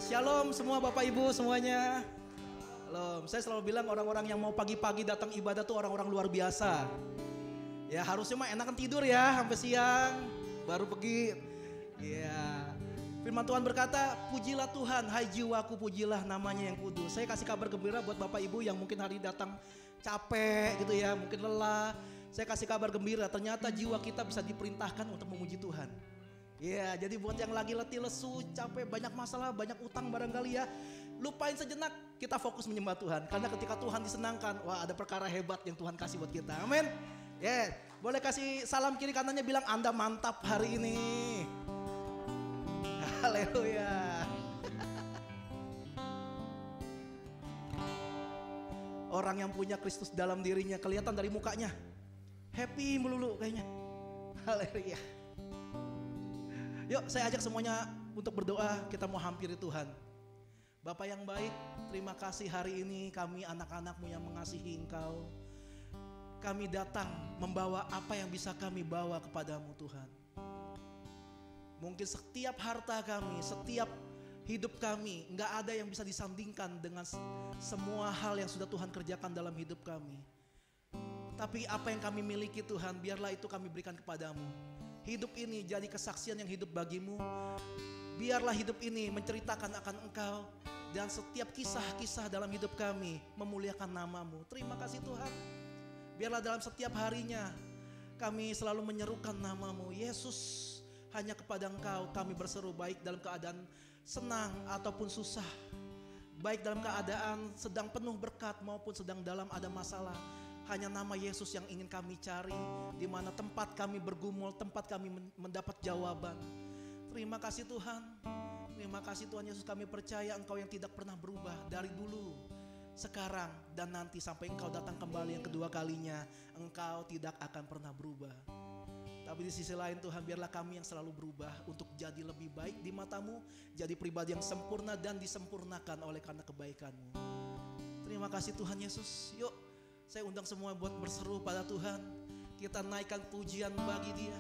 Shalom semua Bapak Ibu semuanya. Shalom. Saya selalu bilang orang-orang yang mau pagi-pagi datang ibadah tuh orang-orang luar biasa. Ya harusnya mah enakan tidur ya sampai siang baru pergi. Ya. Firman Tuhan berkata, pujilah Tuhan, hai jiwaku pujilah namanya yang kudus. Saya kasih kabar gembira buat Bapak Ibu yang mungkin hari datang capek gitu ya, mungkin lelah. Saya kasih kabar gembira, ternyata jiwa kita bisa diperintahkan untuk memuji Tuhan. Ya, jadi buat yang lagi letih, lesu, capek, banyak masalah, banyak utang barangkali ya, lupain sejenak, kita fokus menyembah Tuhan. Karena ketika Tuhan disenangkan, wah ada perkara hebat yang Tuhan kasih buat kita. Amin. Ya, boleh kasih salam kiri kanannya, bilang Anda mantap hari ini. Haleluya. Orang yang punya Kristus dalam dirinya kelihatan dari mukanya, happy melulu kayaknya. Haleluya. Yuk saya ajak semuanya untuk berdoa, kita mau hampiri Tuhan. Bapa yang baik, terima kasih hari ini kami anak-anak-Mu yang mengasihi Engkau. Kami datang membawa apa yang bisa kami bawa kepadamu Tuhan. Mungkin setiap harta kami, setiap hidup kami, enggak ada yang bisa disandingkan dengan semua hal yang sudah Tuhan kerjakan dalam hidup kami. Tapi apa yang kami miliki Tuhan, biarlah itu kami berikan kepadamu. Hidup ini jadi kesaksian yang hidup bagimu. Biarlah hidup ini menceritakan akan Engkau. Dan setiap kisah-kisah dalam hidup kami memuliakan namamu. Terima kasih Tuhan. Biarlah dalam setiap harinya kami selalu menyerukan namamu. Yesus, hanya kepada Engkau kami berseru, baik dalam keadaan senang ataupun susah. Baik dalam keadaan sedang penuh berkat maupun sedang dalam ada masalah. Hanya nama Yesus yang ingin kami cari, di mana tempat kami bergumul, tempat kami mendapat jawaban. Terima kasih Tuhan. Terima kasih Tuhan Yesus, kami percaya Engkau yang tidak pernah berubah dari dulu, sekarang dan nanti sampai Engkau datang kembali yang kedua kalinya. Engkau tidak akan pernah berubah. Tapi di sisi lain Tuhan, biarlah kami yang selalu berubah untuk jadi lebih baik di mata-Mu, jadi pribadi yang sempurna dan disempurnakan oleh karena kebaikan-Mu. Terima kasih Tuhan Yesus. Yuk saya undang semua buat berseru pada Tuhan. Kita naikkan pujian bagi Dia.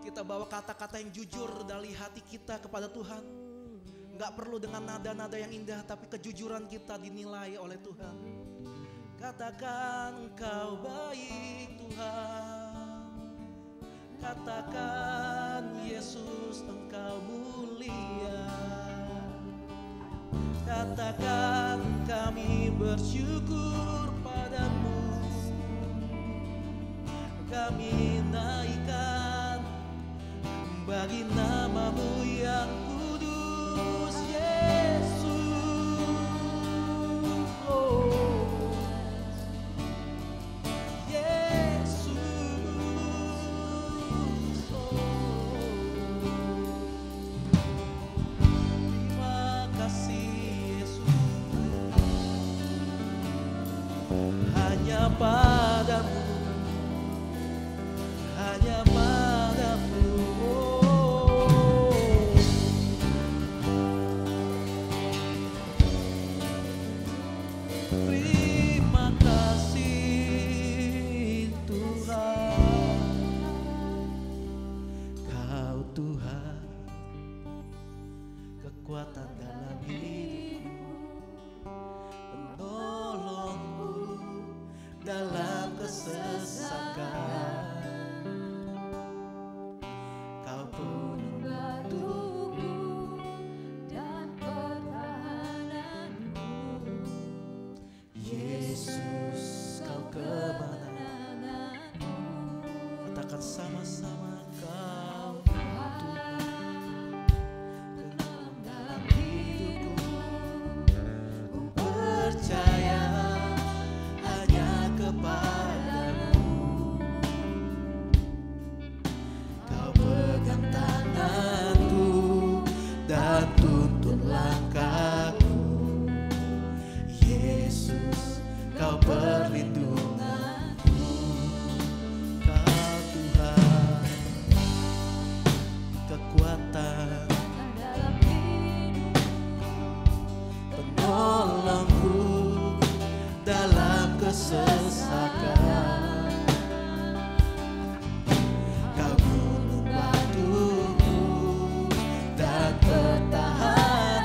Kita bawa kata-kata yang jujur dari hati kita kepada Tuhan. Gak perlu dengan nada-nada yang indah, tapi kejujuran kita dinilai oleh Tuhan. Katakan Engkau baik Tuhan. Katakan Yesus Engkau mulia. Katakan kami bersyukur padamu. Kami naikkan bagi namamu yang kudus Yesus. Oh Yesus. Oh terima kasih Yesus. Hanya padamu, hanya padamu. Terima kasih Tuhan. Kau Tuhan, kekuatan dalam hidupku, penolongku dalam kesesakan. Kau Bantuku dan pertahananku, Yesus, Kau kemenanganku. katakan sama-sama, Kau Penolong dalam hidupku, ku percaya hanya kepadamu. Kau pegang tanganku dan tuntun langkahku. Yesus, Kau perlindunganku. Kau Tuhan, kekuatan dalam hidupku, penolongku dalam kesesakan. Kau gunung batuku dan pertahanan.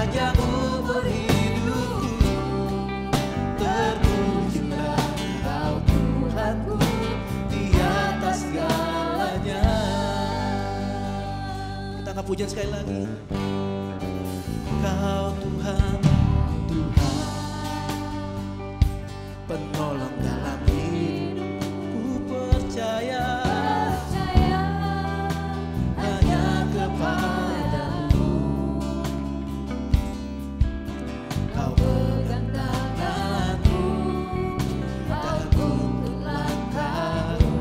sepanjang umur hidupku. Terpujilah Kau Tuhanku di atas segalanya. Kita angkat pujian sekali lagi. Kau Tuhan, Tuhan, penolong dalam hidupku, percaya hanya kepadamu. Kau pegang tanganku dan tuntun langkahku.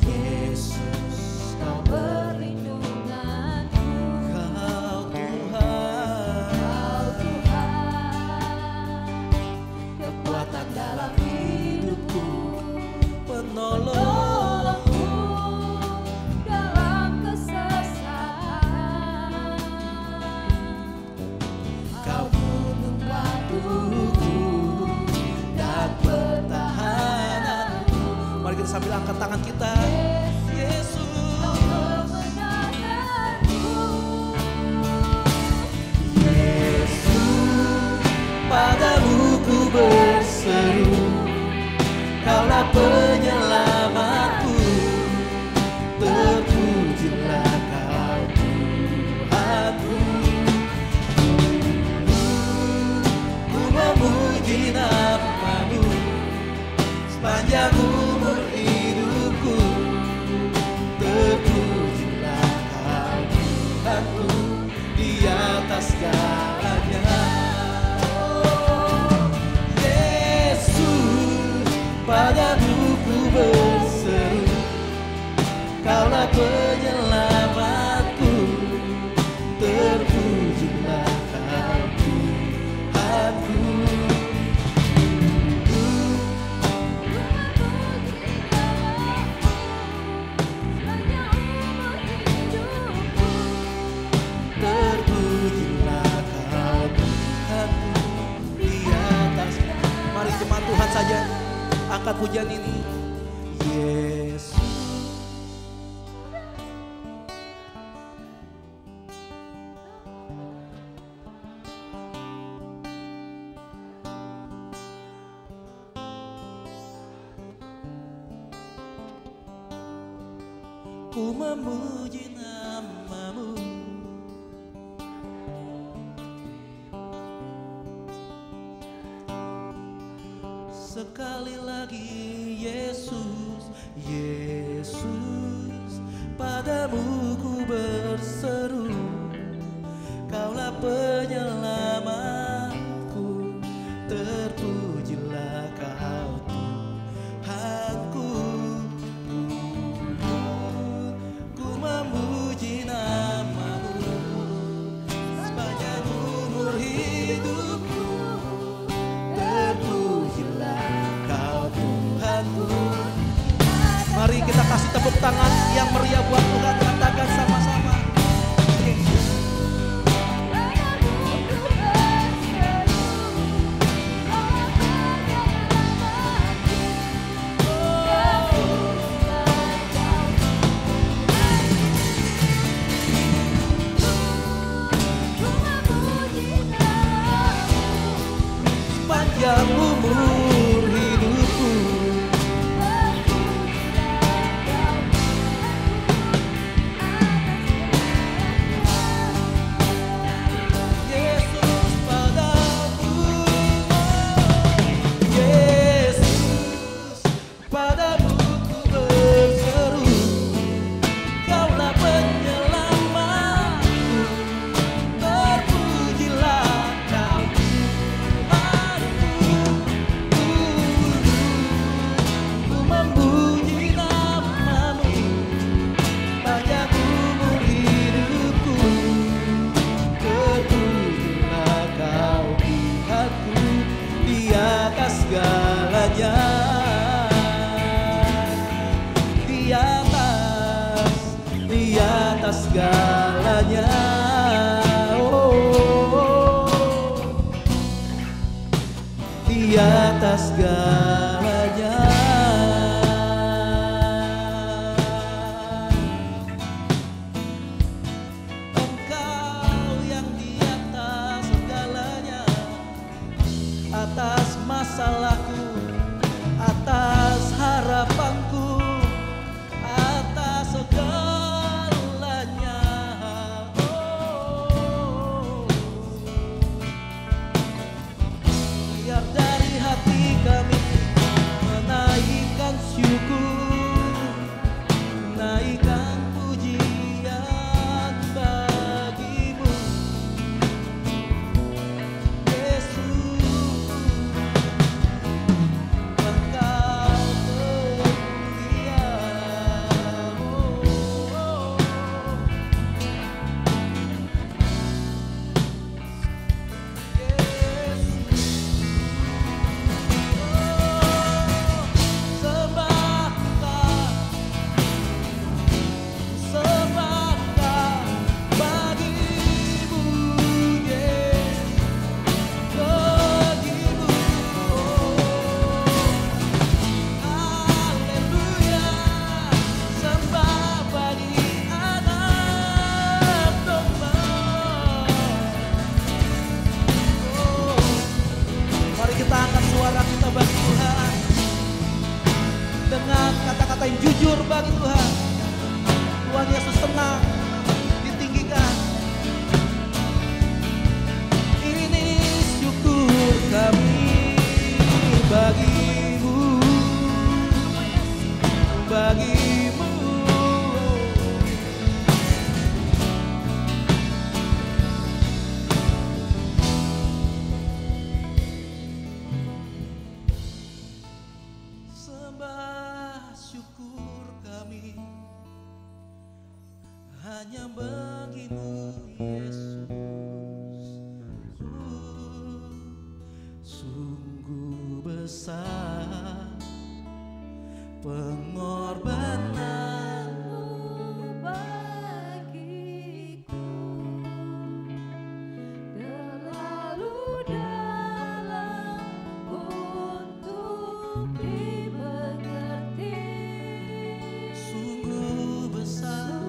Yesus, Kau Perlindunganku, Kau Kau Tuhan, kekuatan dalam hidupku, penolong. tolongku dalam kesesatan. Kau gunung batuku dan pertahananku. Mari kita sambil angkat tangan kita. Yesus, Yesus, padamu ku berseru. Kaulah penyelamatku. Terpujilah Kau Tuhanku. Ku memuji nama-Mu sepanjang umur hidupku. Terpujilah Kau Tuhanku di atas segalanya. Yesus, padamu ku berseru. Kaulah penyelamatku. Terpujilah Kau Tuhanku. Terpujilah Kau Tuhanku di atas. Mari jemaat Tuhan saja angkat pujian ini. Yesus. Ku memuji nama-Mu. Sekali lagi Yesus, Yesus, padamu ku berseru. Kaulah penyelamatku. Terpujilah Kau Tuhanku. Ku memuji nama-Mu sepanjang umur hidupku. Terpujilah Kau Tuhanku. Mari kita kasih tepuk tangan yang meriah buat Tuhan. Katakan sama-sama. Sepanjang umur hidupku. Yesus, padamu, Yesus, padamu ku berseru. Kaulah penyelamatku. Terpujilah Kau Tuhanku. Ku memuji nama-Mu sepanjang umur hidupku. Terpujilah Kau Tuhanku di atas segalanya. Di atas segalanya. Oh, di atas segalanya. Engkau yang di salahku, atas harapanku, atas segalanya. Oh, biar dari hati kami menaikkan syukur, menaikkan pujian bagimu, Yesus. Engkau mulia, oh, Yesus. Sembah bagimu, Yesus, bagimu. Haleluya, sembah bagi anak domba. Mari kita angkat suara kita bagi Tuhan dengan kata-kata yang jujur bagi Tuhan. Tuhan Yesus tenang, ditinggikan. Ini syukur kami bagimu, bagimu. Sembah syukur kami hanya bagimu, Yesus. Sungguh besar pengorbananmu bagiku, terlalu dalam untuk dimengerti. Sungguh besar,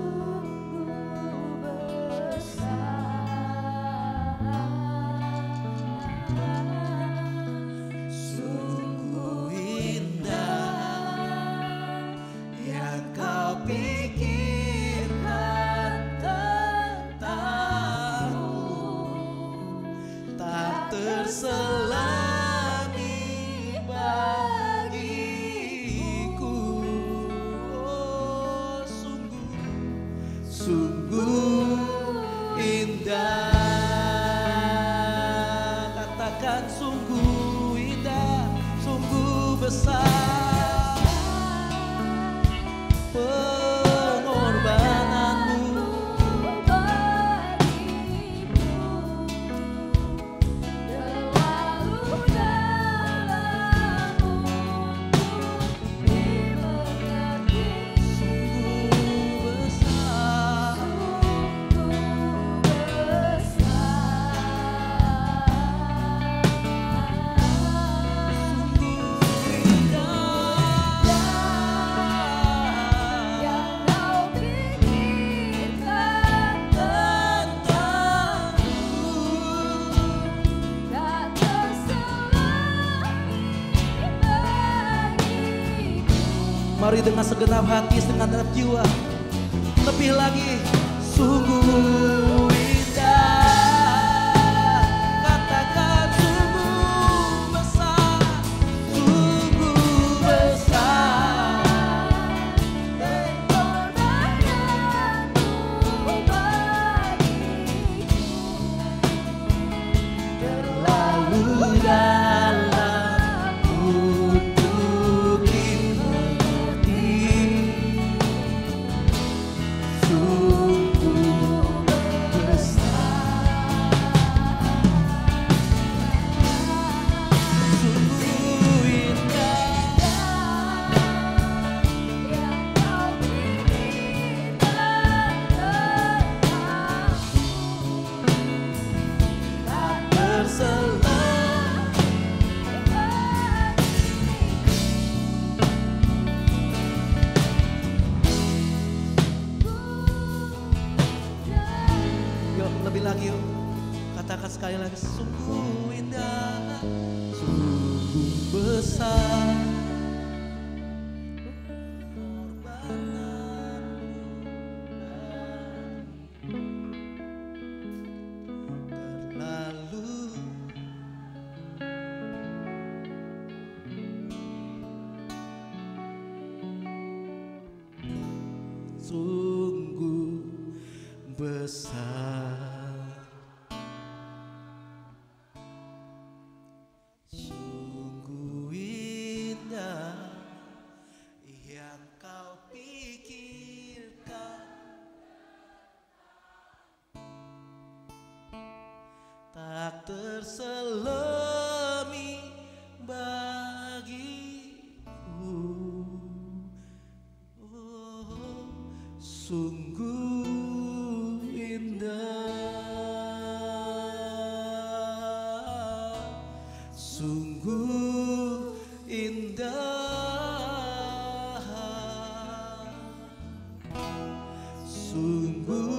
sungguh indah yang kau pikirkan tentangku, tak terselami bagiku. Oh, sungguh indah. Katakan sungguh indah, sungguh besar pengorbananmu. Sungguh besar, sungguh Mari dengan segenap hati, segenap jiwa, lebih lagi, sungguh indah. Katakan sungguh besar, sungguh besar. Terlalu dalam untuk dimengerti. Sungguh besar, sungguh indah. Tak terselang. Yuk, lebih lagi yuk. Katakan sekali lagi, sungguh indah, sungguh besar terlalu sungguh besar, sungguh indah yang kau pikirkan, tak terselami bagiku. Oh, sungguh indah, sungguh indah, sungguh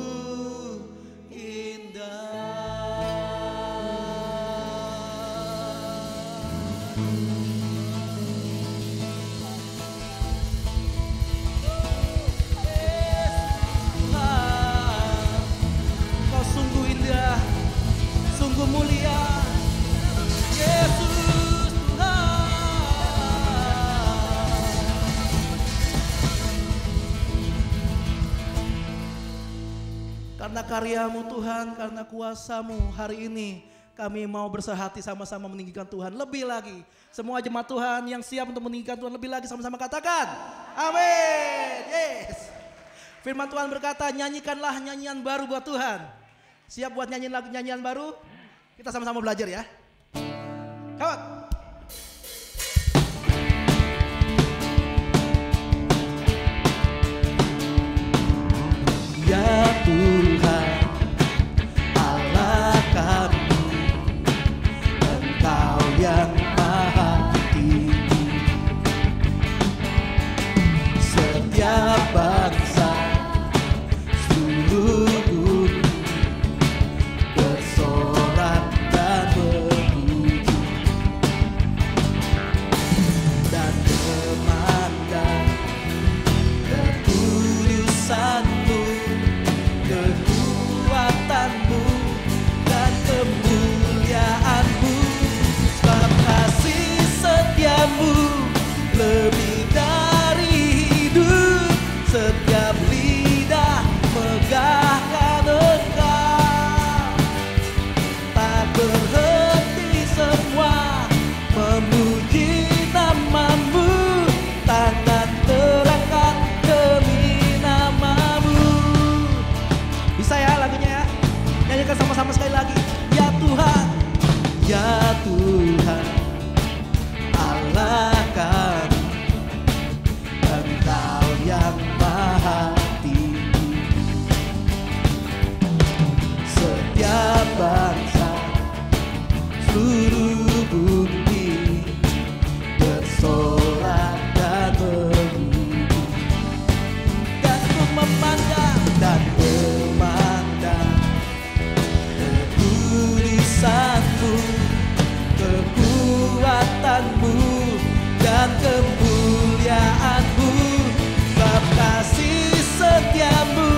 Kau sungguh indah, sungguh mulia, Yesus Tuhan. Karena karyamu Tuhan, karena kuasamu hari ini kami mau bersehati sama-sama meninggikan Tuhan lebih lagi. Semua jemaat Tuhan yang siap untuk meninggikan Tuhan lebih lagi sama-sama katakan amin. Yes. Firman Tuhan berkata, nyanyikanlah nyanyian baru buat Tuhan. Siap buat nyanyiin lagu nyanyian baru? Kita sama-sama belajar ya. Come on. Ya Tuhan, Allah kami, Engkau yang maha tinggi. Setiap bangsa, seluruh bumi bersorak dan memuji dan memandang kekudusan-Mu, kekuatan-Mu dan kemuliaan-Mu. Sebab kasih setia-Mu lebih dari hidup, setiap lidah megahkan Engkau. Tak berhenti semua memuji nama-Mu, tangan terangkat demi nama-Mu. Bisa ya lagunya ya? Nyanyikan sama-sama sekali lagi. Ya Tuhan, ya Tuhan, Allah kami, Engkau yang maha tinggi. Setiap bangsa, seluruh bumi bersorak dan memuji dan memandang kekudusan-Mu, kekuatan-Mu dan kemuliaan-Mu. Sebab kasih setia-Mu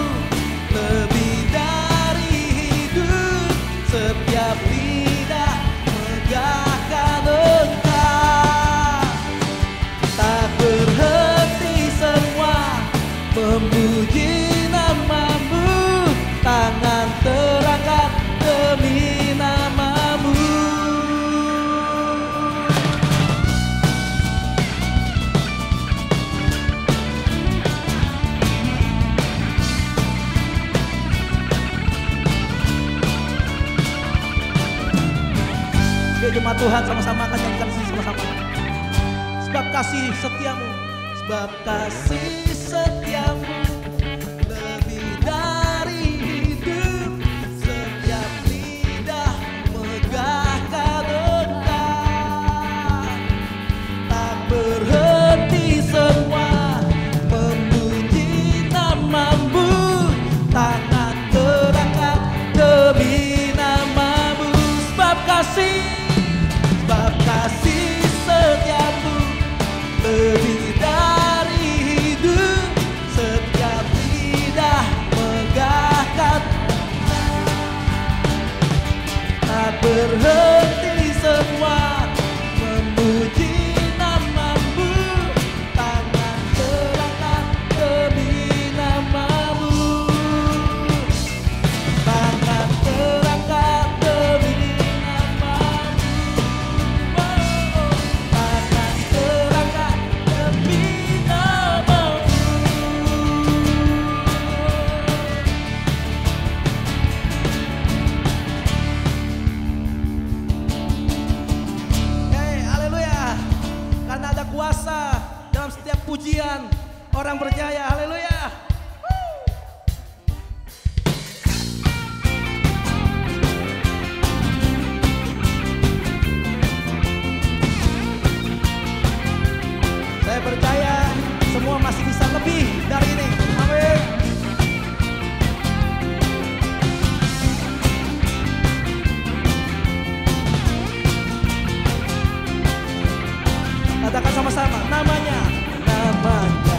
lebih dari hidup, setiap lidah megahkan Engkau. Tak berhenti semua memuji nama-Mu, tangan terangkat demi nama-Mu. Oke jemaat Tuhan, sama-sama akan nyanyikan sini sama-sama. Sebab kasih setiamu, sebab kasih setiamu lebih dari hidup, setiap lidah megahkan Engkau. Tak berhenti semua memuji nama-Mu, tangan terangkat demi nama-Mu. Sebab kasih setia berhenti semua memuji namamu, tangan terangkat demi namamu, tangan terangkat demi namamu, tangan terangkat demi namamu. Hei, haleluya. Karena ada kuasa dalam setiap pujian, orang percaya. Haleluya. Saya percaya semua masih bisa lebih dari ini. Amin. Katakan sama-sama, namanya, namanya.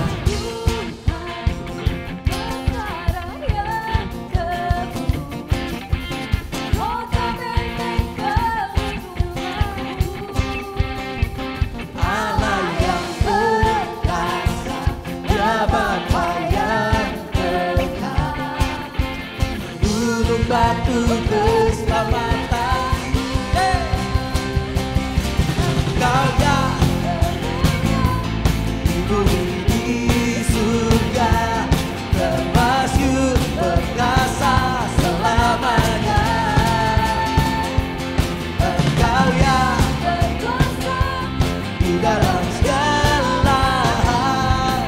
Allah yang perkasa, Dia Bapa yang kekal, gunung batu keselamatan. Kau yang bumi di surga, termasyur perkasa selamanya. Engkau yang di dalam segala hal,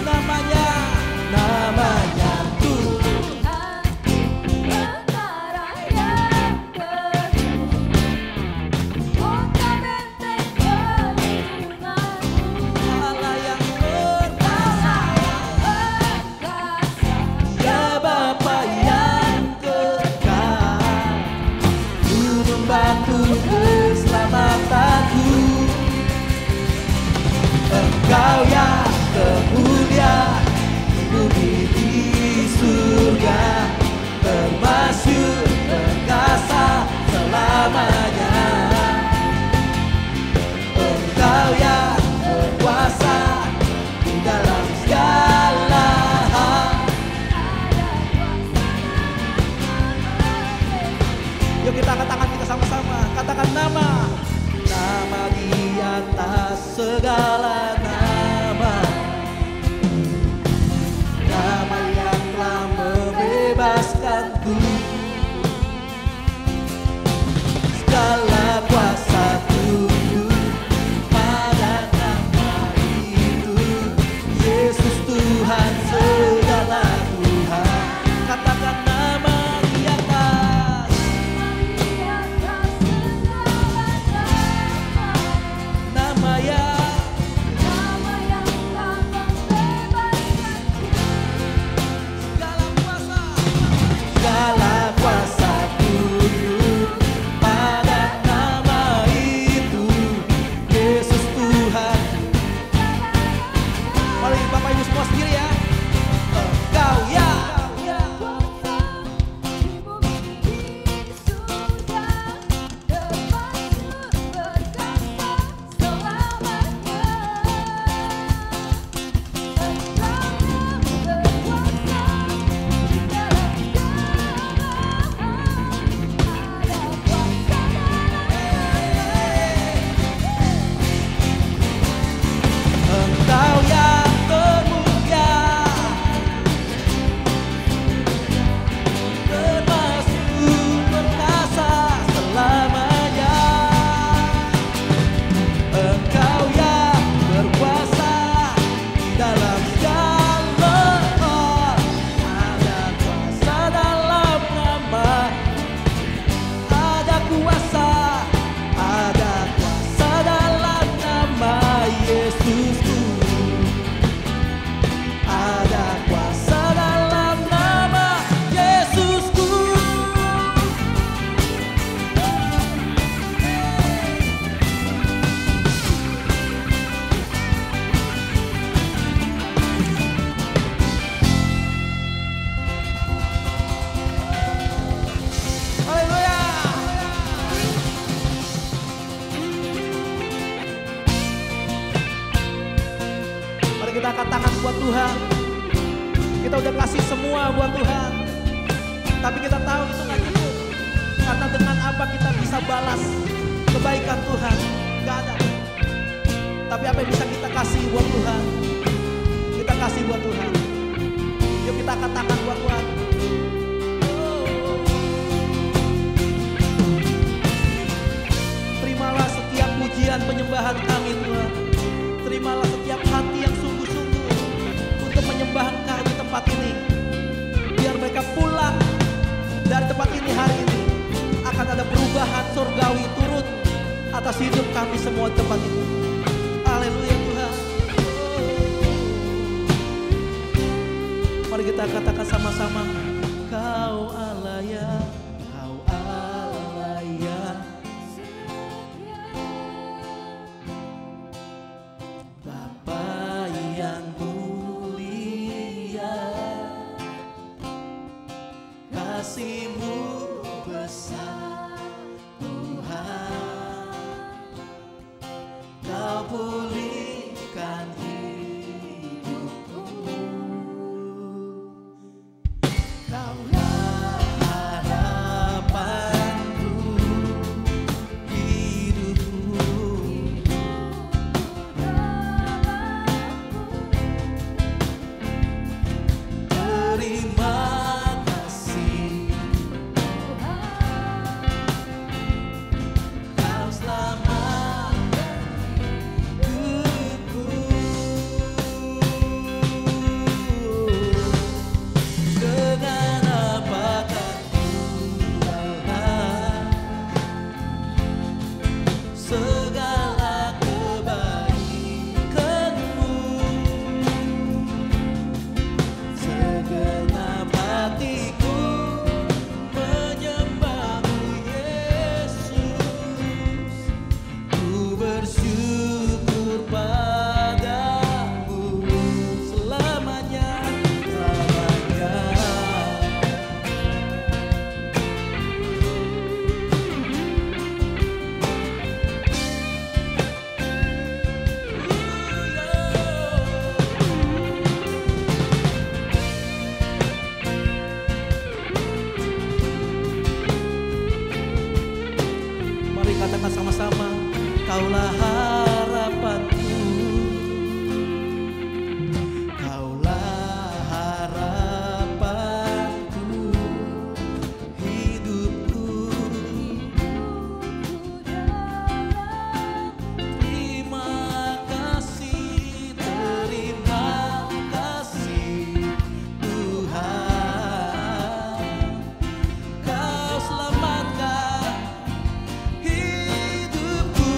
namanya, namanya Tuhan. Allah yang perkasa, Dia Bapa yang kekal, gunung batu keselamatanku. Engkau yang kemuliaan, bumi di surga, termasyur perkasa selamanya. Engkau yang berkuasa di dalam segala hal. Yuk kita angkat tangan kita sama-sama, katakan nama, nama di atas segala nama, nama yang telah membela Tuhan. Kita udah kasih semua buat Tuhan, tapi kita tahu itu gak cukup. Karena dengan apa kita bisa balas kebaikan Tuhan? Gak ada. Tapi apa yang bisa kita kasih buat Tuhan? Kita kasih buat Tuhan. Yuk kita angkat tangan buat Tuhan. Terimalah setiap pujian penyembahan kami Tuhan. Terimalah setiap hati yang sungguh-sungguh untuk menyembah Engkau di tempat ini. Biar mereka pulang dari tempat ini hari ini akan ada perubahan surgawi turun atas hidup kami semua di tempat ini. Haleluya Tuhan. Mari kita katakan sama-sama, Kau Allah ya, Kau Allah ya, Bapa yang mulia, kasih-Mu besar Tuhan. Kau pulihkan hidupku, Kaulah harapanku, hidupku. Terima kasih Kau selamatkan hidupku. Dengan apakah Tuhan segala kebaikan-Mu, segenap hatiku menyembah-Mu Yesus. Ku bersyukur padamu selamanya, selamanya. Mari katakan sama-sama, Kaulah harapanku, Kaulah harapanku, hidupku. Terima kasih Tuhan, Kau selamatkan hidupku.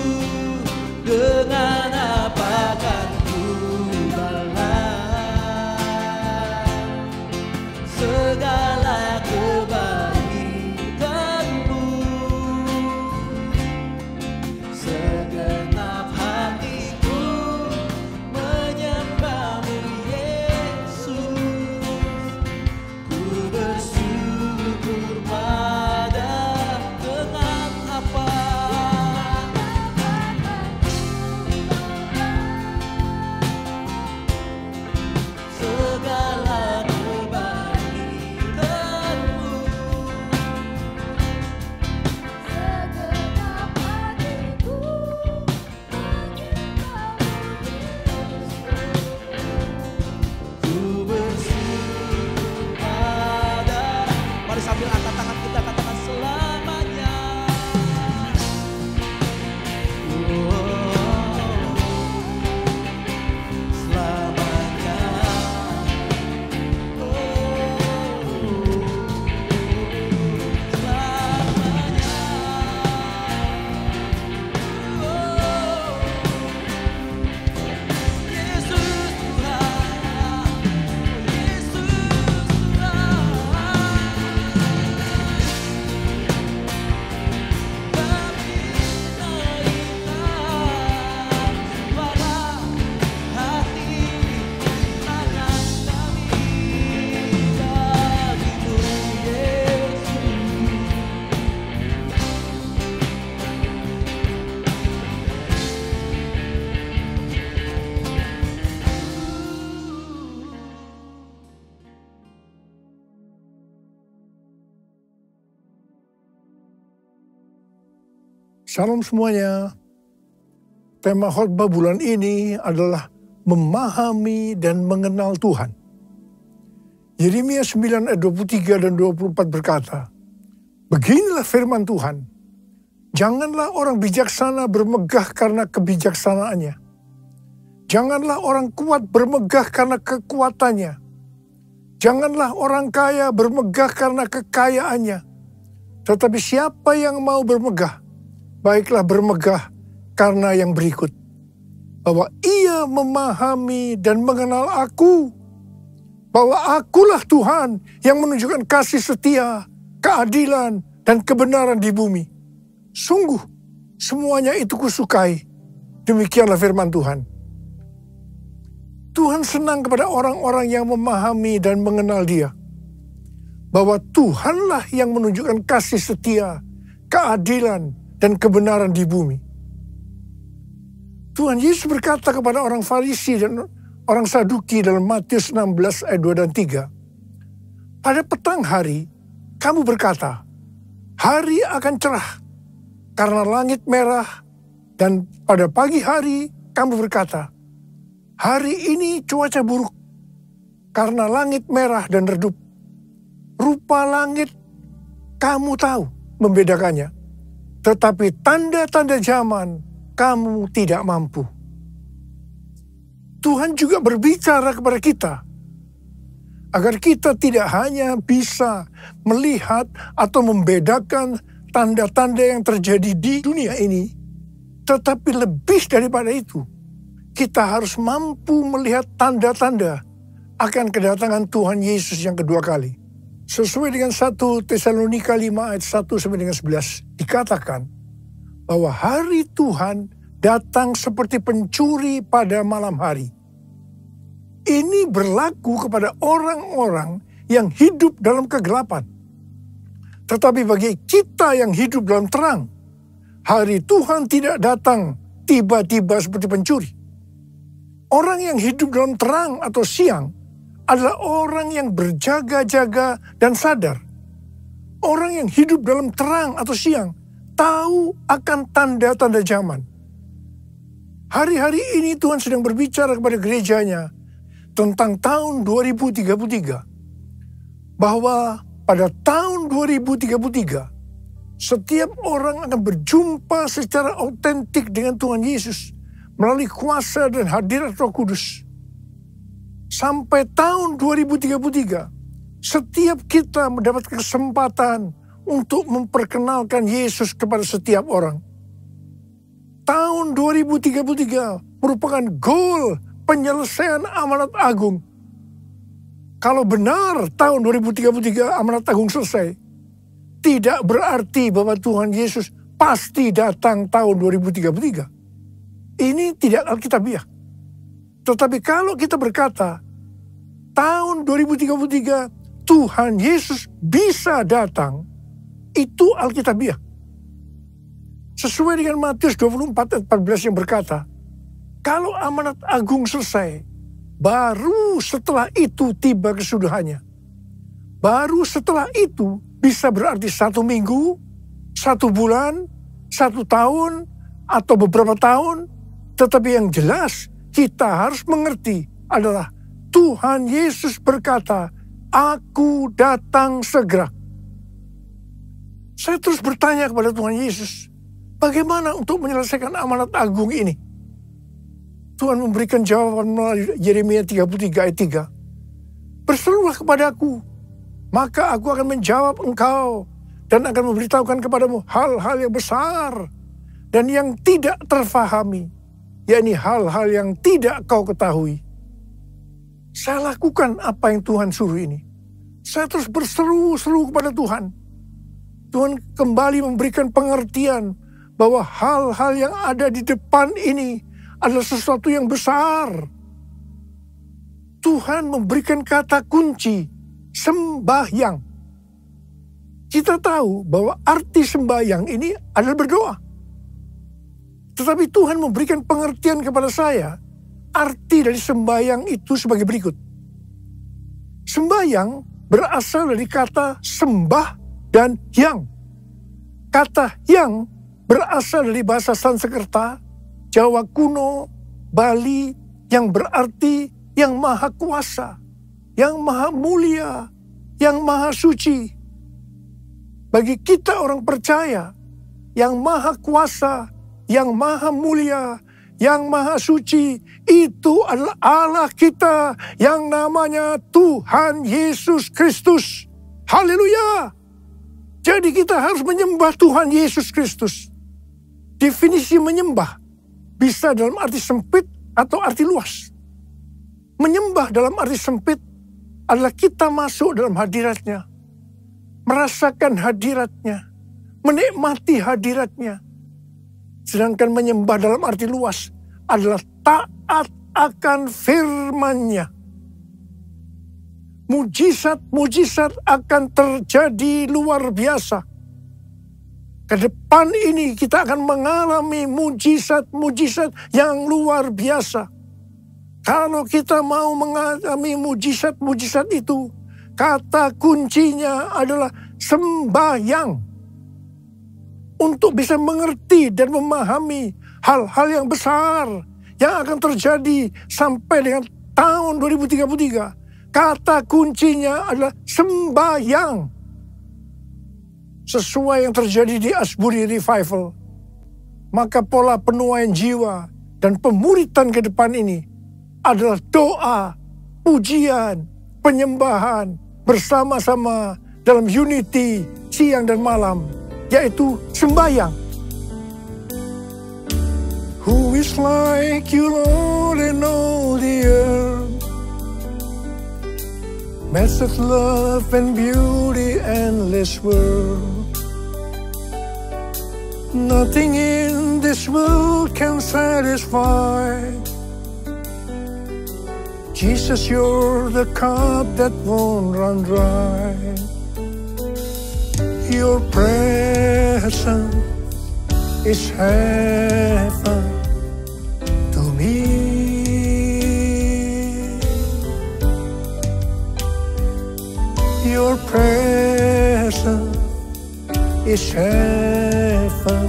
Salam semuanya. Tema khotbah bulan ini adalah memahami dan mengenal Tuhan. Yeremia 9 ayat 23 dan 24 berkata, "Beginilah firman Tuhan, janganlah orang bijaksana bermegah karena kebijaksanaannya. Janganlah orang kuat bermegah karena kekuatannya. Janganlah orang kaya bermegah karena kekayaannya. Tetapi siapa yang mau bermegah, baiklah bermegah karena yang berikut, bahwa ia memahami dan mengenal aku, bahwa akulah Tuhan yang menunjukkan kasih setia, keadilan, dan kebenaran di bumi. Sungguh, semuanya itu kusukai." Demikianlah firman Tuhan. Tuhan senang kepada orang-orang yang memahami dan mengenal Dia, bahwa Tuhanlah yang menunjukkan kasih setia, keadilan, dan kebenaran di bumi. Tuhan Yesus berkata kepada orang Farisi dan orang Saduki dalam Matius 16 ayat 2 dan 3. "Pada petang hari, kamu berkata, hari akan cerah karena langit merah, dan pada pagi hari kamu berkata, hari ini cuaca buruk karena langit merah dan redup. Rupa langit kamu tahu membedakannya, tetapi tanda-tanda zaman kamu tidak mampu." Tuhan juga berbicara kepada kita, agar kita tidak hanya bisa melihat atau membedakan tanda-tanda yang terjadi di dunia ini, tetapi lebih daripada itu, kita harus mampu melihat tanda-tanda akan kedatangan Tuhan Yesus yang kedua kali. Sesuai dengan 1 Tesalonika 5 ayat 1 sampai dengan 11, dikatakan bahwa hari Tuhan datang seperti pencuri pada malam hari. Ini berlaku kepada orang-orang yang hidup dalam kegelapan. Tetapi bagi kita yang hidup dalam terang, hari Tuhan tidak datang tiba-tiba seperti pencuri. Orang yang hidup dalam terang atau siang adalah orang yang berjaga-jaga dan sadar. Orang yang hidup dalam terang atau siang tahu akan tanda-tanda zaman. Hari-hari ini Tuhan sedang berbicara kepada gerejanya tentang tahun 2033. Bahwa pada tahun 2033, setiap orang akan berjumpa secara autentik dengan Tuhan Yesus melalui kuasa dan hadirat Roh Kudus. Sampai tahun 2033, setiap kita mendapat kesempatan untuk memperkenalkan Yesus kepada setiap orang. Tahun 2033 merupakan goal penyelesaian amanat agung. Kalau benar tahun 2033 amanat agung selesai, tidak berarti bahwa Tuhan Yesus pasti datang tahun 2033. Ini tidak alkitabiah. Tetapi kalau kita berkata, tahun 2033 Tuhan Yesus bisa datang, itu alkitabiah. Sesuai dengan Matius 24 ayat 14 yang berkata, kalau amanat agung selesai, baru setelah itu tiba kesudahannya. Baru setelah itu bisa berarti 1 minggu, 1 bulan, 1 tahun, atau beberapa tahun. Tetapi yang jelas kita harus mengerti adalah Tuhan Yesus berkata, "Aku datang segera." Saya terus bertanya kepada Tuhan Yesus, bagaimana untuk menyelesaikan amanat agung ini? Tuhan memberikan jawaban melalui Yeremia 33 ayat 3. "Berserulah kepadaku, maka aku akan menjawab engkau dan akan memberitahukan kepadamu hal-hal yang besar dan yang tidak terfahami, yakni hal-hal yang tidak kau ketahui." Saya lakukan apa yang Tuhan suruh ini. Saya terus berseru-seru kepada Tuhan. Tuhan kembali memberikan pengertian bahwa hal-hal yang ada di depan ini adalah sesuatu yang besar. Tuhan memberikan kata kunci, sembahyang. Kita tahu bahwa arti sembahyang ini adalah berdoa. Tetapi Tuhan memberikan pengertian kepada saya, arti dari sembahyang itu sebagai berikut. Sembahyang berasal dari kata sembah dan yang. Kata yang berasal dari bahasa Sanskerta, Jawa kuno, Bali, yang berarti yang maha kuasa, yang maha mulia, yang maha suci. Bagi kita orang percaya, yang maha kuasa, yang maha mulia, yang maha suci, itu adalah Allah kita yang namanya Tuhan Yesus Kristus. Haleluya! Jadi kita harus menyembah Tuhan Yesus Kristus. Definisi menyembah bisa dalam arti sempit atau arti luas. Menyembah dalam arti sempit adalah kita masuk dalam hadiratnya, merasakan hadiratnya, menikmati hadiratnya. Sedangkan menyembah dalam arti luas adalah taat akan firman-Nya. Mujizat-mujizat akan terjadi luar biasa. Ke depan ini kita akan mengalami mujizat-mujizat yang luar biasa. Kalau kita mau mengalami mujizat-mujizat itu, kata kuncinya adalah sembahyang. Untuk bisa mengerti dan memahami hal-hal yang besar yang akan terjadi sampai dengan tahun 2033. Kata kuncinya adalah sembahyang. Sesuai yang terjadi di Asbury Revival. Maka pola penuaian jiwa dan pemuritan ke depan ini adalah doa, pujian, penyembahan bersama-sama dalam unity siang dan malam. Yaitu sembahyang. Who is like you, Lord, in all the earth? Massive love and beauty, endless world. Nothing in this world can satisfy. Jesus, you're the cup that won't run dry. Your presence is heaven to me. Your presence is heaven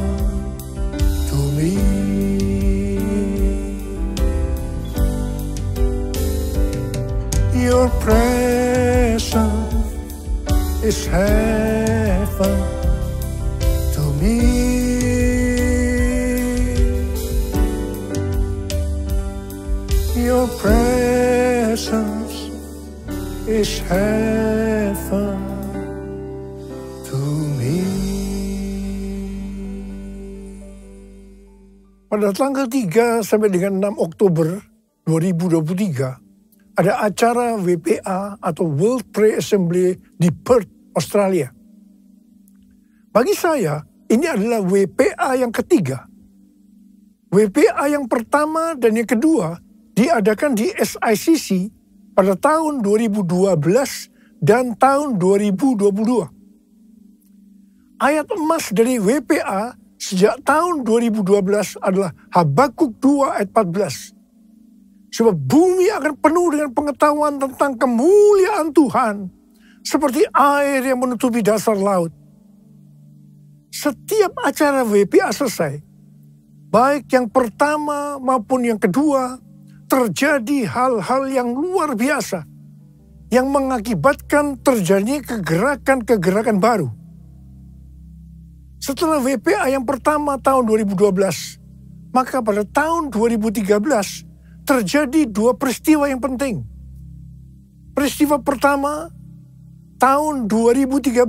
to me. Your presence is heaven to me. Your presence is heaven to me. Pada tanggal 3 sampai dengan 6 Oktober 2023 ada acara WPA atau World Prayer Assembly di Perth, Australia. Bagi saya, ini adalah WPA yang ketiga. WPA yang pertama dan yang kedua diadakan di SICC pada tahun 2012 dan tahun 2022. Ayat emas dari WPA sejak tahun 2012 adalah Habakuk 2 ayat 14. Sebab bumi akan penuh dengan pengetahuan tentang kemuliaan Tuhan, seperti air yang menutupi dasar laut. Setiap acara WPA selesai, baik yang pertama maupun yang kedua, terjadi hal-hal yang luar biasa, yang mengakibatkan terjadinya kegerakan-kegerakan baru. Setelah WPA yang pertama tahun 2012, maka pada tahun 2013, terjadi dua peristiwa yang penting. Peristiwa pertama, tahun 2013,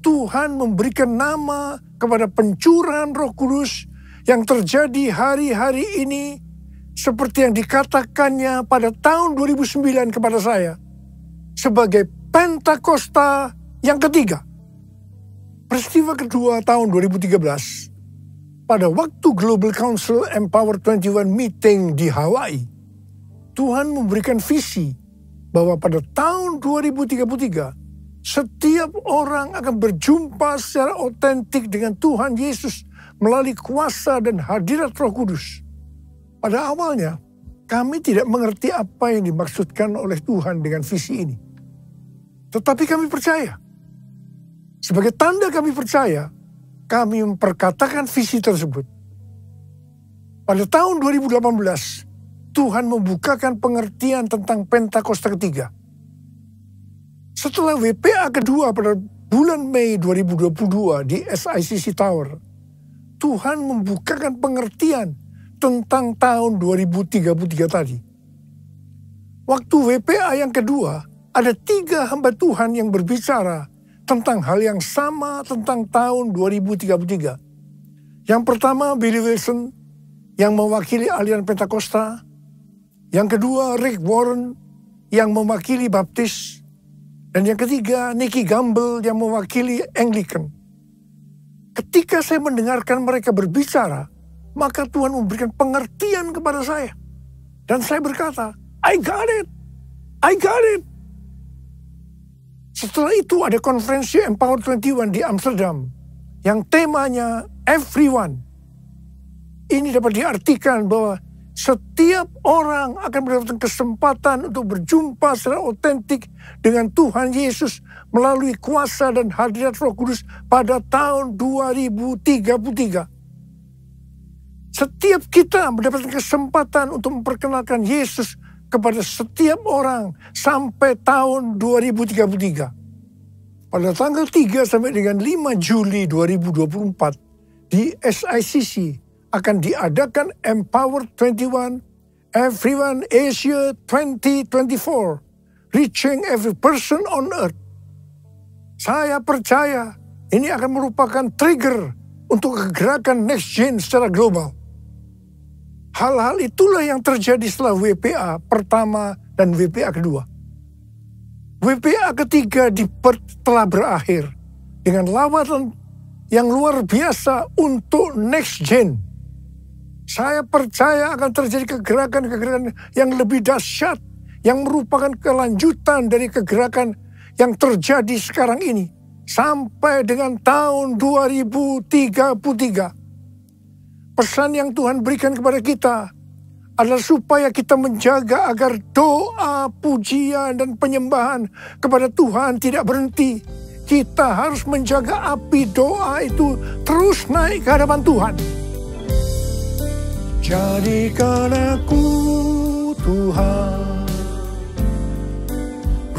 Tuhan memberikan nama kepada pencurahan Roh Kudus yang terjadi hari-hari ini seperti yang dikatakannya pada tahun 2009 kepada saya sebagai Pentakosta yang ketiga. Peristiwa kedua tahun 2013, pada waktu Global Council Empower 21 meeting di Hawaii, Tuhan memberikan visi bahwa pada tahun 2033, setiap orang akan berjumpa secara otentik dengan Tuhan Yesus melalui kuasa dan hadirat Roh Kudus. Pada awalnya, kami tidak mengerti apa yang dimaksudkan oleh Tuhan dengan visi ini. Tetapi kami percaya. Sebagai tanda kami percaya, kami memperkatakan visi tersebut. Pada tahun 2018, Tuhan membukakan pengertian tentang Pentakosta ketiga. Setelah WPA kedua pada bulan Mei 2022 di SICC Tower, Tuhan membukakan pengertian tentang tahun 2033 tadi. Waktu WPA yang kedua, ada 3 hamba Tuhan yang berbicara tentang hal yang sama tentang tahun 2033. Yang pertama, Billy Wilson yang mewakili aliran Pentakosta. Yang kedua, Rick Warren yang mewakili Baptis. Dan yang ketiga, Nicky Gamble yang mewakili Anglican. Ketika saya mendengarkan mereka berbicara, maka Tuhan memberikan pengertian kepada saya. Dan saya berkata, I got it. I got it. Setelah itu ada konferensi Empower 21 di Amsterdam yang temanya Everyone. Ini dapat diartikan bahwa setiap orang akan mendapatkan kesempatan untuk berjumpa secara otentik dengan Tuhan Yesus melalui kuasa dan hadirat Roh Kudus pada tahun 2033. Setiap kita mendapatkan kesempatan untuk memperkenalkan Yesus kepada setiap orang sampai tahun 2033. Pada tanggal 3 sampai dengan 5 Juli 2024 di SICC akan diadakan Empower 21 Everyone Asia 2024, Reaching Every Person on Earth. Saya percaya ini akan merupakan trigger untuk kegerakan next gen secara global. Hal-hal itulah yang terjadi setelah WPA pertama dan WPA kedua. WPA ketiga telah berakhir dengan lawatan yang luar biasa untuk next gen. Saya percaya akan terjadi kegerakan-kegerakan yang lebih dahsyat, yang merupakan kelanjutan dari kegerakan yang terjadi sekarang ini sampai dengan tahun 2033. Pesan yang Tuhan berikan kepada kita adalah supaya kita menjaga agar doa, pujian, dan penyembahan kepada Tuhan tidak berhenti. Kita harus menjaga api doa itu terus naik ke hadapan Tuhan. Jadikan aku, Tuhan,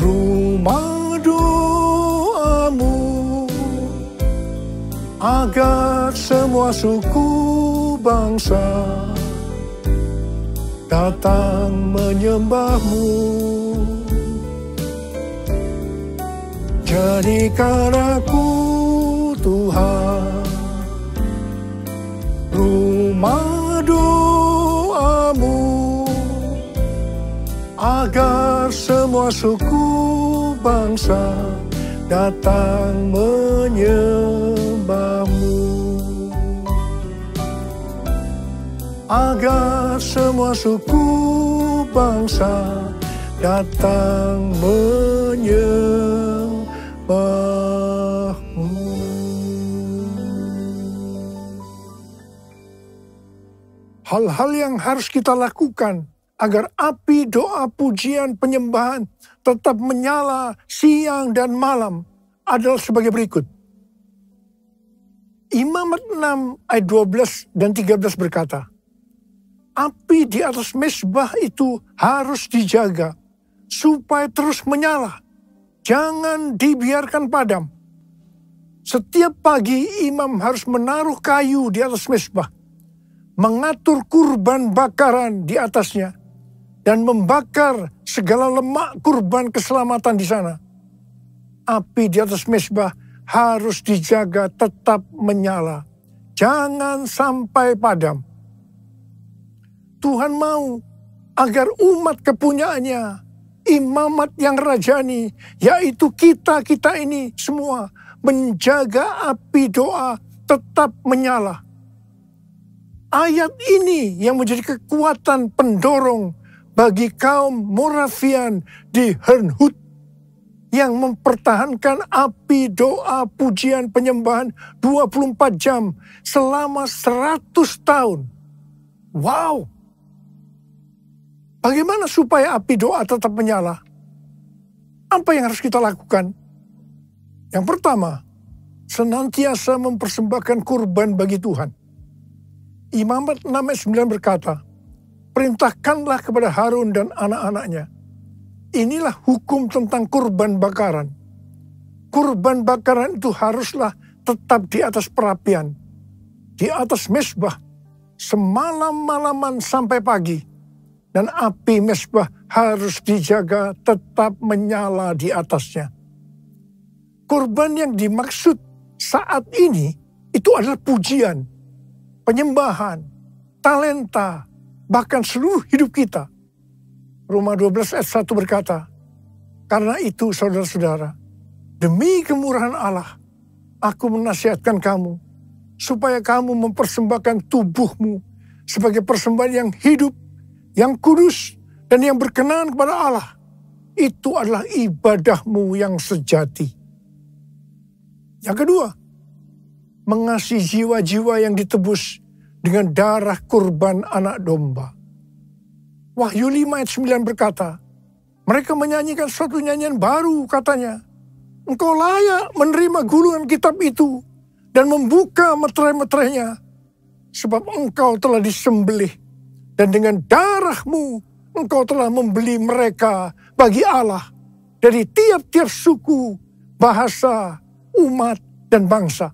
rumah doamu, agar semua suku bangsa datang menyembahmu. Jadikan aku, Tuhan, rumah doamu, agar semua suku bangsa datang menyembahmu. Agar semua suku bangsa datang menyembahmu. Hal-hal yang harus kita lakukan agar api doa, pujian, penyembahan tetap menyala siang dan malam adalah sebagai berikut. Imamat 6 ayat 12 dan 13 berkata, api di atas mezbah itu harus dijaga supaya terus menyala. Jangan dibiarkan padam. Setiap pagi imam harus menaruh kayu di atas mezbah, mengatur kurban bakaran di atasnya, dan membakar segala lemak kurban keselamatan di sana. Api di atas mezbah harus dijaga tetap menyala. Jangan sampai padam. Tuhan mau agar umat kepunyaannya, imamat yang rajani, yaitu kita ini semua, menjaga api doa tetap menyala. Ayat ini yang menjadi kekuatan pendorong bagi kaum Moravian di Herrnhut yang mempertahankan api doa, pujian, penyembahan 24 jam selama 100 tahun. Wow! Bagaimana supaya api doa tetap menyala? Apa yang harus kita lakukan? Yang pertama, senantiasa mempersembahkan kurban bagi Tuhan. Imamat 6 ayat 9 berkata, perintahkanlah kepada Harun dan anak-anaknya. Inilah hukum tentang kurban bakaran. Kurban bakaran itu haruslah tetap di atas perapian, di atas mezbah, semalam-malaman sampai pagi. Dan api mezbah harus dijaga tetap menyala di atasnya. Kurban yang dimaksud saat ini itu adalah pujian, penyembahan, talenta, bahkan seluruh hidup kita. Roma 12 ayat 1 berkata, karena itu saudara-saudara, demi kemurahan Allah, aku menasihatkan kamu, supaya kamu mempersembahkan tubuhmu sebagai persembahan yang hidup, yang kudus, dan yang berkenan kepada Allah. Itu adalah ibadahmu yang sejati. Yang kedua, mengasihi jiwa-jiwa yang ditebus dengan darah kurban anak domba. Wahyu 5 ayat 9 berkata, mereka menyanyikan suatu nyanyian baru, katanya, engkau layak menerima gulungan kitab itu dan membuka meterai-meterainya, sebab engkau telah disembelih, dan dengan darahmu engkau telah membeli mereka bagi Allah dari tiap-tiap suku, bahasa, umat, dan bangsa.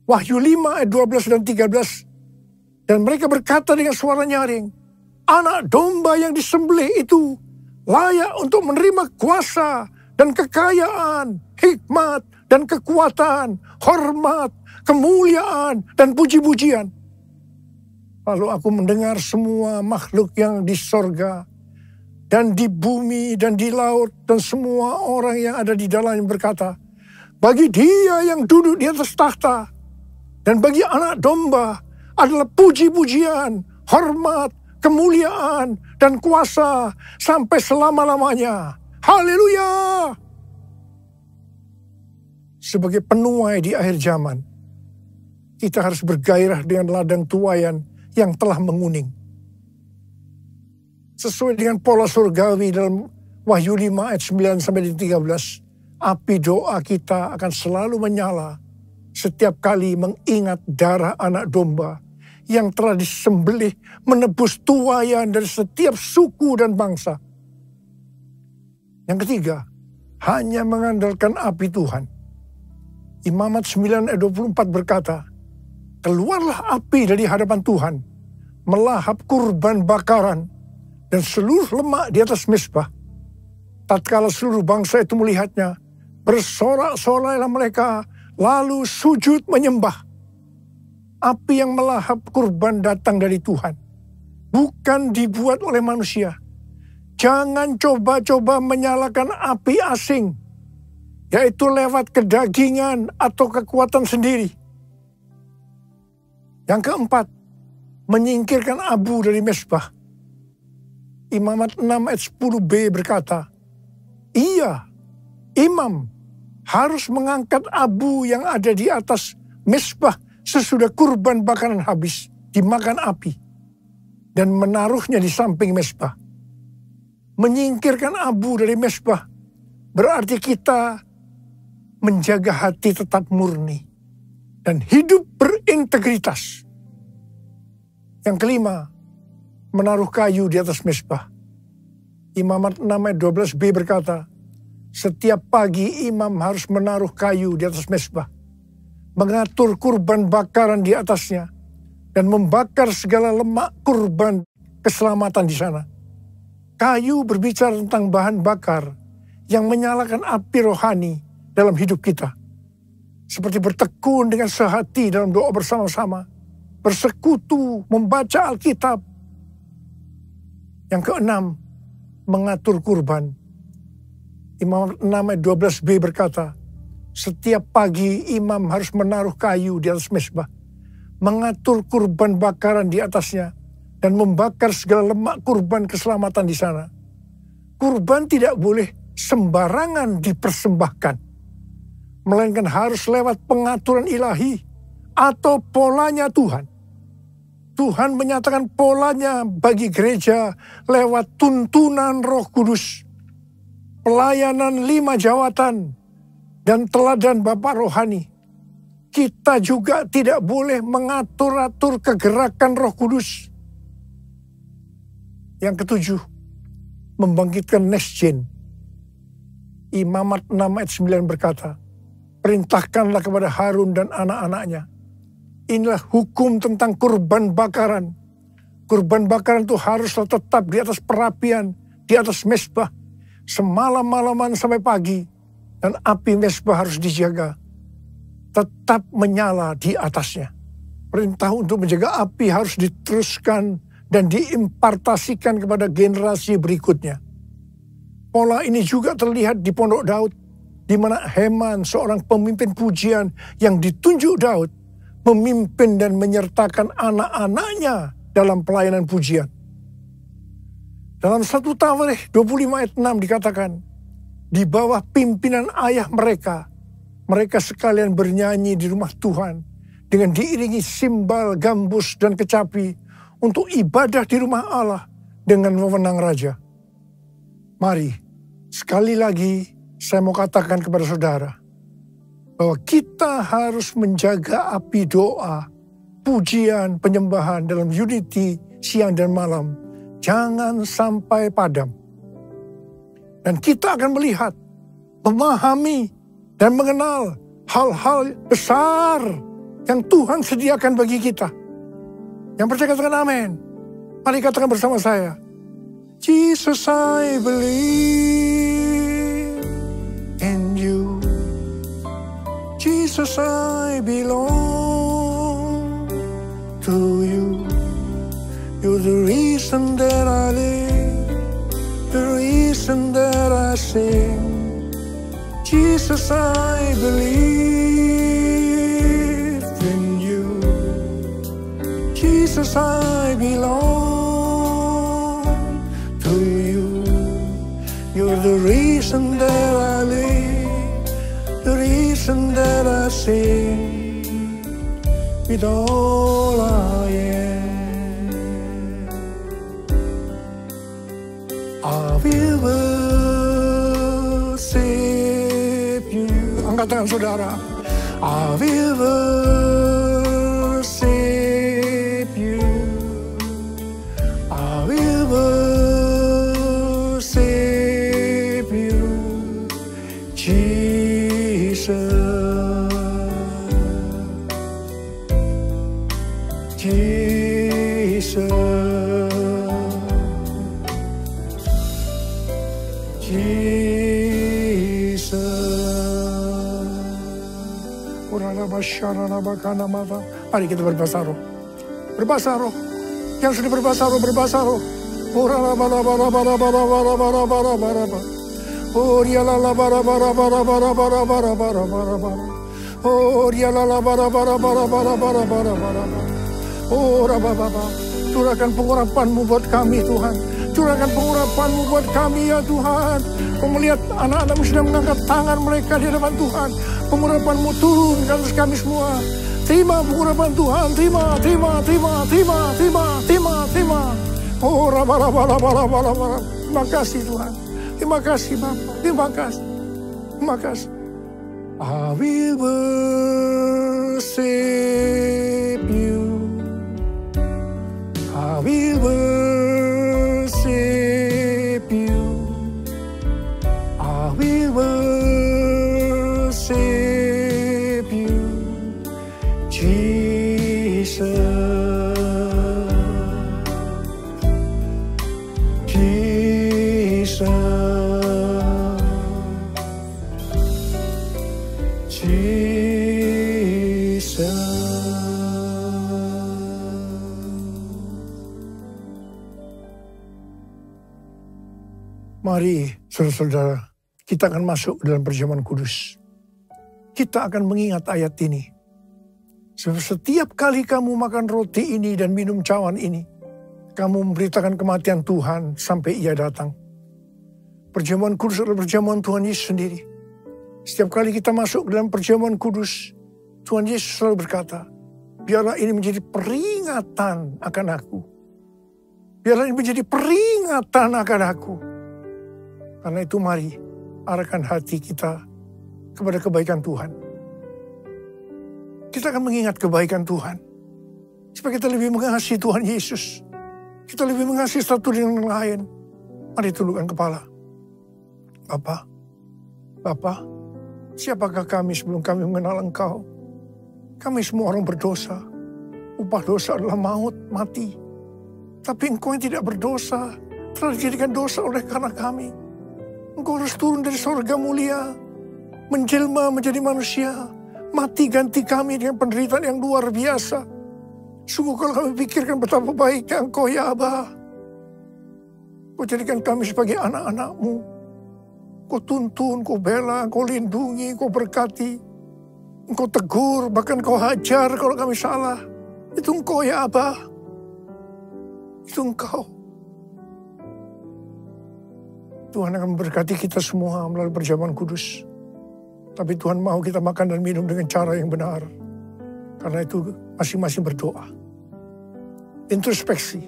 Wahyu 5 ayat 12 dan 13. Dan mereka berkata dengan suara nyaring, anak domba yang disembelih itu layak untuk menerima kuasa dan kekayaan, hikmat dan kekuatan, hormat, kemuliaan, dan puji-pujian. Lalu aku mendengar semua makhluk yang di sorga, dan di bumi, dan di laut, dan semua orang yang ada di dalamnya berkata, bagi Dia yang duduk di atas tahta, dan bagi anak domba adalah puji-pujian, hormat, kemuliaan, dan kuasa sampai selama-lamanya. Haleluya! Sebagai penuai di akhir zaman, kita harus bergairah dengan ladang tuaian yang telah menguning. Sesuai dengan pola surgawi dalam Wahyu 5 ayat 9 sampai 13, api doa kita akan selalu menyala setiap kali mengingat darah anak domba yang telah disembelih menebus tuaian dari setiap suku dan bangsa. Yang ketiga, hanya mengandalkan api Tuhan. Imamat 9 ayat 24 berkata, keluarlah api dari hadapan Tuhan, melahap kurban bakaran dan seluruh lemak di atas mezbah. Tatkala seluruh bangsa itu melihatnya, bersorak-sorailah mereka, lalu sujud menyembah. Api yang melahap kurban datang dari Tuhan, bukan dibuat oleh manusia. Jangan coba-coba menyalakan api asing, yaitu lewat kedagingan atau kekuatan sendiri. Yang keempat, menyingkirkan abu dari mezbah. Imamat 6 ayat 10b berkata, iya, imam harus mengangkat abu yang ada di atas mezbah sesudah kurban bakaran habis dimakan api dan menaruhnya di samping mezbah. Menyingkirkan abu dari mezbah berarti kita menjaga hati tetap murni dan hidup berintegritas. Yang kelima, menaruh kayu di atas mezbah. Imamat 6 ayat 12b berkata, setiap pagi imam harus menaruh kayu di atas mezbah, mengatur kurban bakaran di atasnya, dan membakar segala lemak kurban keselamatan di sana. Kayu berbicara tentang bahan bakar yang menyalakan api rohani dalam hidup kita. Seperti bertekun dengan sehati dalam doa bersama-sama, bersekutu, membaca Alkitab. Yang keenam, mengatur kurban. Imam 6 ayat 12b berkata, setiap pagi imam harus menaruh kayu di atas mezbah, mengatur kurban bakaran di atasnya, dan membakar segala lemak kurban keselamatan di sana. Kurban tidak boleh sembarangan dipersembahkan, melainkan harus lewat pengaturan ilahi atau polanya Tuhan. Tuhan menyatakan polanya bagi gereja lewat tuntunan Roh Kudus, pelayanan 5 jawatan, dan teladan Bapa rohani, kita juga tidak boleh mengatur-atur kegerakan Roh Kudus. Yang ketujuh, membangkitkan next gen. Imamat 6 ayat 9 berkata, perintahkanlah kepada Harun dan anak-anaknya. Inilah hukum tentang kurban bakaran. Kurban bakaran itu haruslah tetap di atas perapian, di atas mezbah, semalam-malaman sampai pagi. Dan api mezbah harus dijaga, tetap menyala di atasnya. Perintah untuk menjaga api harus diteruskan dan diimpartasikan kepada generasi berikutnya. Pola ini juga terlihat di Pondok Daud, di mana Heman, seorang pemimpin pujian yang ditunjuk Daud, memimpin dan menyertakan anak-anaknya dalam pelayanan pujian. Dalam 1 Tawarikh 25 ayat 6 dikatakan, di bawah pimpinan ayah mereka, mereka sekalian bernyanyi di rumah Tuhan dengan diiringi simbal, gambus, dan kecapi untuk ibadah di rumah Allah dengan wewenang raja. Mari, sekali lagi saya mau katakan kepada saudara, bahwa kita harus menjaga api doa, pujian, penyembahan dalam unity siang dan malam. Jangan sampai padam. Dan kita akan melihat, memahami, dan mengenal hal-hal besar yang Tuhan sediakan bagi kita. Yang percaya katakan amin. Mari katakan bersama saya. Jesus, I believe in you. Jesus, I belong to you. You're the reason that I live, the reason that I sing. Jesus, I believe in you. Jesus, I belong to you. You're the reason that I live, the reason that I sing. With all I am, I will worship you. Angkat tangan saudara. I will worship you. I will worship you, Jesus. Jesus. Mari kita berbahasa roh. Berbahasa roh. Yang sudah berbahasa roh, berbahasa roh. Curahkan pengurapan-Mu buat kami, Tuhan. Curahkan pengurapan-Mu buat kami, ya Tuhan. Kau melihat anak-anak-Mu sedang mengangkat tangan mereka di hadapan Tuhan. Pengurapan-Mu turun ke atas kami semua. Terima pengurapan Tuhan. Terima. Oh, terima kasih Tuhan. Terima kasih Bapa. Terima kasih. Terima kasih. I will worship you. I will worship you. I will worship you, Jesus. Jesus. Jesus. Mari, saudara-saudara, kita akan masuk dalam perjamuan kudus. Kita akan mengingat ayat ini. Setiap kali kamu makan roti ini dan minum cawan ini, kamu memberitakan kematian Tuhan sampai Ia datang. Perjamuan kudus adalah perjamuan Tuhan Yesus sendiri. Setiap kali kita masuk dalam perjamuan kudus, Tuhan Yesus selalu berkata, biarlah ini menjadi peringatan akan aku. Biarlah ini menjadi peringatan akan aku. Karena itu mari, arahkan hati kita kepada kebaikan Tuhan. Kita akan mengingat kebaikan Tuhan. Supaya kita lebih mengasihi Tuhan Yesus. Kita lebih mengasihi satu dengan yang lain. Mari tundukkan kepala. Bapa, siapakah kami sebelum kami mengenal Engkau? Kami semua orang berdosa. Upah dosa adalah maut, mati. Tapi Engkau yang tidak berdosa telah dijadikan dosa oleh karena kami. Engkau harus turun dari surga mulia, menjelma menjadi manusia, mati ganti kami dengan penderitaan yang luar biasa. Sungguh kalau kami pikirkan betapa baiknya Engkau ya Aba. Kau jadikan kami sebagai anak-anak-Mu. Kau tuntun, Kau bela, Kau lindungi, Kau berkati. Engkau tegur, bahkan Kau hajar kalau kami salah. Itu Engkau ya Aba. Itu Engkau. Tuhan akan memberkati kita semua melalui perjamuan kudus. Tapi Tuhan mau kita makan dan minum dengan cara yang benar. Karena itu masing-masing berdoa. Introspeksi.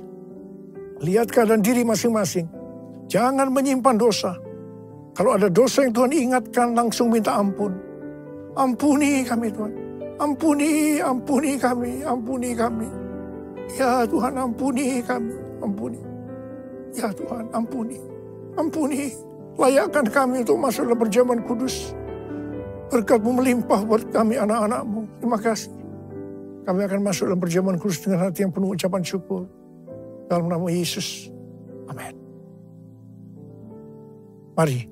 Lihat keadaan diri masing-masing. Jangan menyimpan dosa. Kalau ada dosa yang Tuhan ingatkan, langsung minta ampun. Ampuni kami Tuhan. Ampuni kami. Ya Tuhan, ampuni kami. Ampuni. Ya Tuhan, ampuni. Layakkan kami untuk masuk dalam perjamuan kudus. Berkat-Mu melimpah buat kami anak-anak-Mu. Terima kasih. Kami akan masuk dalam perjamuan kudus dengan hati yang penuh ucapan syukur. Dalam nama Yesus. Amin. Mari.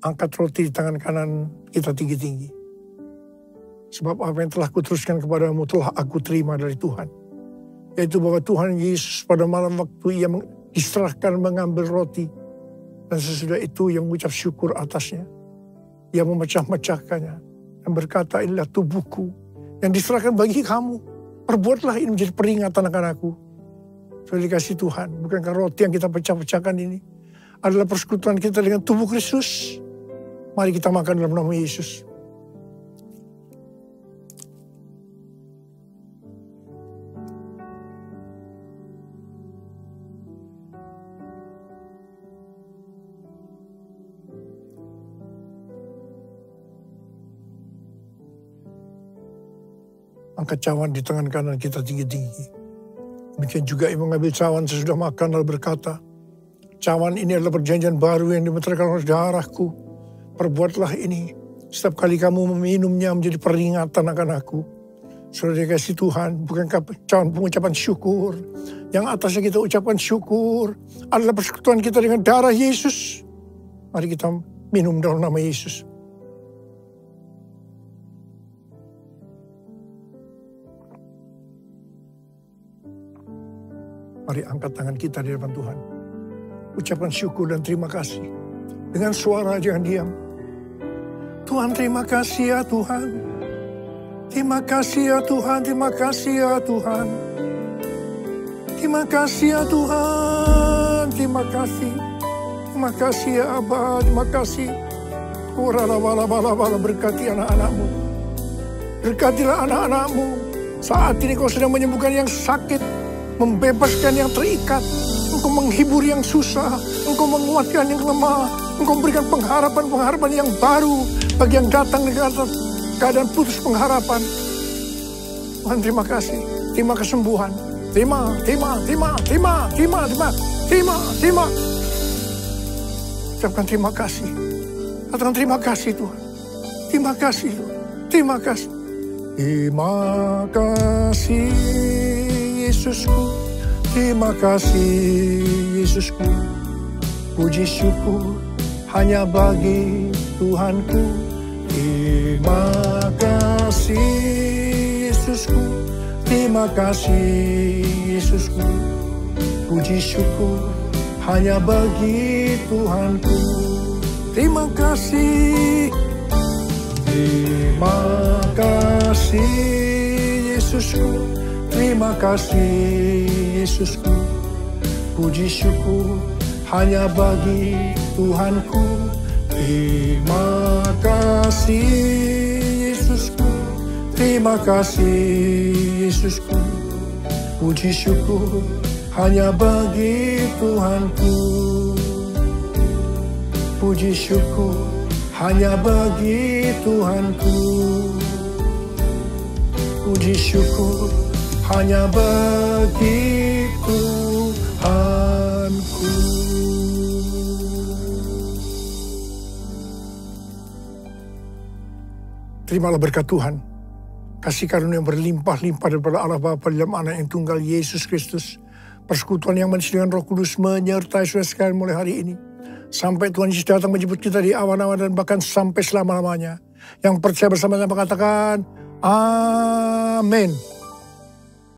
Angkat roti di tangan kanan kita tinggi-tinggi. Sebab apa yang telah kuteruskan kepadamu telah aku terima dari Tuhan. Yaitu bahwa Tuhan Yesus pada malam waktu ia diserahkan mengambil roti. Dan sesudah itu ia mengucap syukur atasnya. Ia memecah-mecahkannya. Dan berkata, inilah tubuhku yang diserahkan bagi kamu. Perbuatlah ini menjadi peringatan akan aku. Sudah dikasih Tuhan. Bukankah roti yang kita pecah-pecahkan ini adalah persekutuan kita dengan tubuh Kristus? Mari kita makan dalam nama Yesus. Angkat cawan di tangan kanan kita tinggi-tinggi. Demikian juga ia mengambil cawan sesudah makan lalu berkata, cawan ini adalah perjanjian baru yang dimeteraikan oleh darahku. Perbuatlah ini setiap kali kamu meminumnya menjadi peringatan akan aku. Sudah dikasih Tuhan, bukankah cawan pengucapan syukur? Yang atasnya kita ucapkan syukur adalah persekutuan kita dengan darah Yesus. Mari kita minum dalam nama Yesus. Mari angkat tangan kita di depan Tuhan. Ucapkan syukur dan terima kasih. Dengan suara jangan diam. Tuhan terima kasih ya Tuhan. Terima kasih ya Tuhan. Terima kasih ya Tuhan. Terima kasih ya Tuhan. Terima kasih. Terima kasih ya Abah. Terima kasih. Bala berkati anak-anak-Mu. Berkatilah anak-anak-Mu. Saat ini Kau sedang menyembuhkan yang sakit. Membebaskan yang terikat. Engkau menghibur yang susah. Engkau menguatkan yang lemah. Engkau memberikan pengharapan-pengharapan yang baru. Bagi yang datang dengan keadaan putus pengharapan. Tuhan terima kasih. Terima kesembuhan. Terima. Ucapkan terima kasih. Katakan terima kasih Tuhan. Terima kasih Tuhan. Terima kasih. Terima kasih Yesusku. Terima kasih Yesusku. Puji syukur hanya bagi Tuhanku. Terima kasih Yesusku. Terima kasih Yesusku. Puji syukur hanya bagi Tuhanku. Terima kasih. Terima kasih Yesusku. Terima kasih Yesusku. Puji syukur hanya bagi Tuhanku. Terima kasih Yesusku. Terima kasih Yesusku. Puji syukur hanya bagi Tuhanku. Puji syukur hanya bagi Tuhanku. Puji syukur hanya bagi Tuhanku. Terimalah berkat Tuhan, kasih karunia yang berlimpah-limpah daripada Allah Bapa dalam Anak yang tunggal Yesus Kristus, persekutuan yang manis dengan Roh Kudus menyertai saudara sekalian mulai hari ini, sampai Tuhan Yesus datang menjemput kita di awan-awan dan bahkan sampai selama-lamanya. Yang percaya bersama-sama katakan, Amin.